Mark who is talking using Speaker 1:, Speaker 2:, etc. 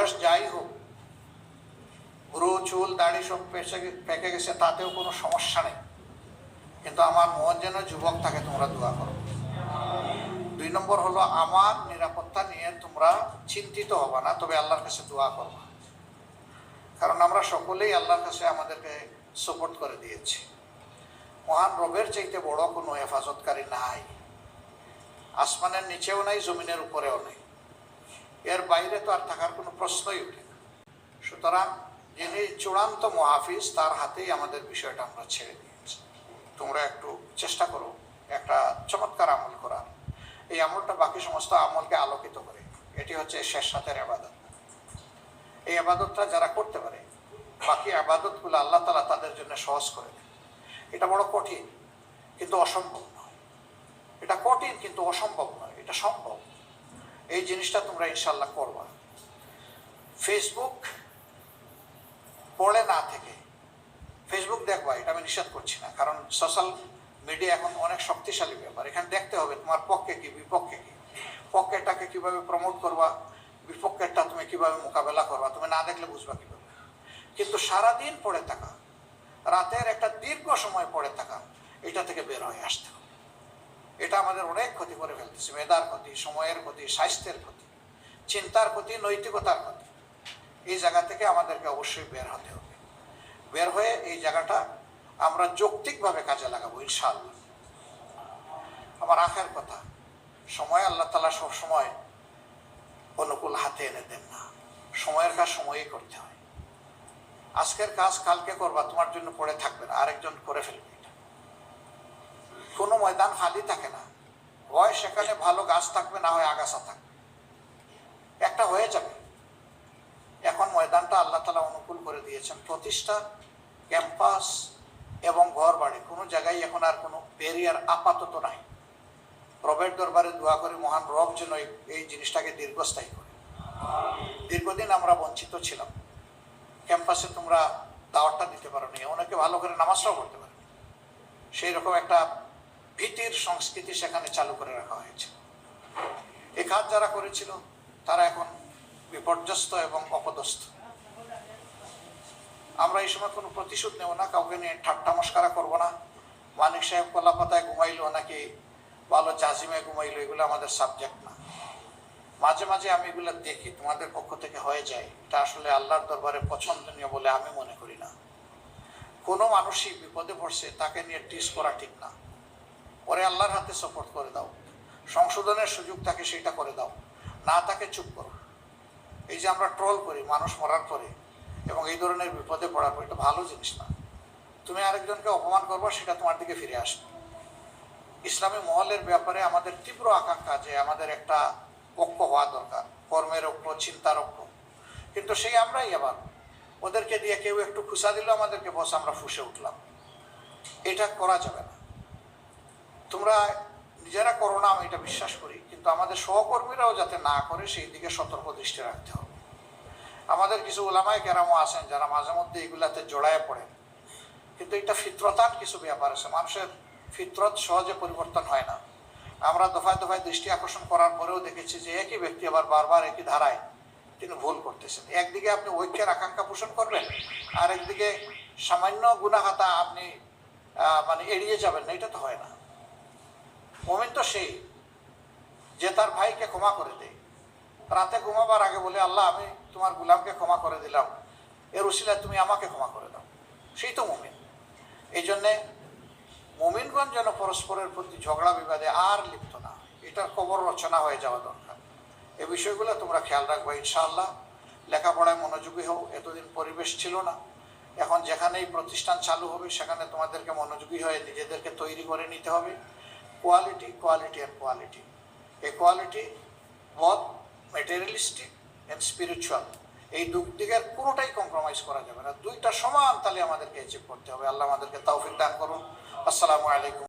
Speaker 1: বয়স যাই হোক, ভ্রু চুল দাড়ি সব পেকে গেছে, তাতেও কোনো সমস্যা নেই, কিন্তু আমার মন যেন যুবক থাকে, তোমরা দোয়া করো। 2 নম্বর হলো আমার নিরাপত্তা নিয়ে তোমরা চিন্তিত হবা না, তবে আল্লাহর কাছে দোয়া করবা। কারণ আমরা সকলেই আল্লাহর কাছে আমাদেরকে সাপোর্ট করে দিয়েছি। মহান রবের চাইতে বড় কোনো হেফাজতকারী নাই, আসমানের নিচেও নাই, জমিনের উপরেও নেই, এর বাইরে তো আর থাকার কোনো প্রশ্নই উঠে না। সুতরাং যিনি চূড়ান্ত মুহাফিজ, তার হাতেই আমাদের বিষয়টা আমরা ছেড়ে দিয়েছি। তোমরা একটু চেষ্টা করো একটা চমৎকার আমল করার। এই আমলটা বাকি সমস্ত আমলকে আলোকিত করে। এটি হচ্ছে শেষ রাতের ইবাদত। এই ইবাদতটা যারা করতে পারে, বাকি ইবাদতগুলো আল্লাহ তাআলা তাদের জন্য সহজ করে দেন। এটা বড় কঠিন, কিন্তু অসম্ভব নয়। এটা কঠিন কিন্তু অসম্ভব নয়, এটা সম্ভব। এই জিনিসটা তোমরা ইনশাল্লাহ করবা। ফেসবুক পড়ে না থেকে ফেসবুক দেখবা, এটা আমি নিষেধ করছি না, কারণ সোশ্যাল মিডিয়া এখন অনেক শক্তিশালী ব্যাপার। এখানে দেখতে হবে তোমার পক্ষে কি বিপক্ষে কি, পক্ষেরটাকে কিভাবে প্রমোট করবা, বিপক্ষেরটা তুমি কিভাবে মোকাবেলা করবা, তুমি না দেখলে বুঝবা কিভাবে। কিন্তু সারাদিন পড়ে থাকা, রাতের একটা দীর্ঘ সময় পড়ে থাকা, এটা থেকে বের হয়ে আসতে হবে। এটা আমাদের অনেক ক্ষতি করে ফেলতেছে, মেধার ক্ষতি, সময়ের ক্ষতি, স্বাস্থ্যের ক্ষতি, চিন্তার ক্ষতি, নৈতিকতার ক্ষতি। এই জায়গা থেকে আমাদেরকে অবশ্যই বের হতে হবে। বের হয়ে এই জায়গাটা আমরা যৌক্তিকভাবে কাজে লাগাবো ইনশাআল্লাহ। আমার আখের কথা, সময় আল্লাহ তাআলা সবসময় অনুকূল হাতে এনে দেন না, সময়ের কাজ সময়ই করতে হয়। আজকের কাজ কালকে করবা, তোমার জন্য পড়ে থাকবে না, আরেকজন করে ফেলবে। এটা কোনো ময়দান খালি থাকে না, হয় সেখানে ভালো গাছ থাকবে, না হয় আগাছা থাকবে, একটা হয়ে যাবে। এখন ময়দানটা আল্লাহ তাআলা অনুকূল করে দিয়েছেন। প্রতিষ্ঠান, ক্যাম্পাস এবং ঘর বাড়ি, কোনো জায়গায় এখন আর কোনো ব্যারিয়ার আপাতত নাই। রবের দরবারে দোয়া করি মহান রব যেন এই জিনিসটাকে দীর্ঘস্থায়ী করে। দীর্ঘদিন আমরা বঞ্চিত ছিলাম। ক্যাম্পাসে তোমরা দাওয়াতটা দিতে পারো নি, অনেকে ভালো করে নামাজটাও পড়তে পারে, সেই রকম একটা ভীতির সংস্কৃতি সেখানে চালু করে রাখা হয়েছে। এই কাজ যারা করেছিল তারা এখন বিপর্যস্ত এবং অপদস্থ। আমরা এই সময় কোনো প্রতিশোধ নেব না, কাউকে নিয়ে ঠাট্টা মস্করা করবো না। মানিক সাহেব কলাপাতায় ঘুমাইলো নাকি ভালো জাজিমে ঘুমাইলো, এগুলো আমাদের সাবজেক্ট না। মাঝে মাঝে আমি এগুলো দেখি, তোমাদের পক্ষ থেকে হয়ে যায়, এটা আসলে আল্লাহর দরবারে পছন্দনীয় বলে আমি মনে করি না। কোনো মানুষই বিপদে পড়ছে তাকে নিয়ে টিস করা ঠিক না। ওরে আল্লাহর হাতে সাপোর্ট করে দাও, সংশোধনের সুযোগ তাকে সেটা করে দাও, না তাকে চুপ করো। এই যে আমরা ট্রল করি মানুষ মরার পরে এবং এই ধরনের বিপদে পড়ার পর, এটা ভালো জিনিস না। তুমি আরেকজনকে অপমান করবা, সেটা তোমার দিকে ফিরে আসবে। ইসলামী মহলের ব্যাপারে আমাদের তীব্র আকাঙ্ক্ষা যে আমাদের একটা ঐক্য হওয়া দরকার, কর্মের ঐক্য, চিন্তার ঐক্য। কিন্তু সেই আমরাই আবার ওদেরকে দিয়ে কেউ একটু খুশা দিল আমাদেরকে, বস আমরা ফুঁসে উঠলাম। এটা করা যাবে না। তোমরা নিজেরা করো না, আমি এটা বিশ্বাস করি, কিন্তু আমাদের সহকর্মীরাও যাতে না করে সেই দিকে সতর্ক দৃষ্টি রাখতে হবে। আমাদের কিছু উলামায়ে কেরামও আছেন যারা মাঝে মধ্যে এগুলাতে জড়ায় পড়েন, কিন্তু এটা ফিতরতান কিছু ব্যাপার আছে, মানুষের ফিতরত সহজে পরিবর্তন হয় না। আমরা দফায় দফায় দৃষ্টি আকর্ষণ করার পরেও দেখেছি যে একই ব্যক্তি আবার বারবার একই ধারায় তিনি ভুল করতেছেন। একদিকে আপনি ঐক্যের আকাঙ্ক্ষা পোষণ করবেন, আর একদিকে সামান্য গুনাহাতা আপনি মানে এড়িয়ে যাবেন না, এটা তো হয় না। মুমিন তো সেই যে তার ভাইকে ক্ষমা করে দেয়, রাতে ঘুমাবার আগে বলে আল্লাহ আমি তোমার গুলামকে ক্ষমা করে দিলাম, এর উসিলায় তুমি আমাকে ক্ষমা করে দাও, সেই তো মুমিন। এই জন্যে মুমিনগণ যেন পরস্পরের প্রতি ঝগড়া বিবাদে আর লিপ্ত না, এটার খবর রচনা হয়ে যাওয়া দরকার। এই বিষয়গুলো তোমরা খেয়াল রাখবে ইনশাআল্লাহ। লেখাপড়ায় মনোযোগী হও, এতদিন পরিবেশ ছিল না, এখন যেখানেই প্রতিষ্ঠান চালু হবে সেখানে তোমাদেরকে মনোযোগী হয়ে নিজেদেরকে তৈরি করে নিতে হবে। Quality, quality and quality. এই quality both materialistic and spiritual, এই দিকের কোনোটাই কম্প্রোমাইজ করা যাবে না। দুইটা সমান তাহলে আমাদেরকে অ্যাচিভ করতে হবে। আল্লাহ আমাদেরকে তৌফিক দান করুন। আসসালামু আলাইকুম।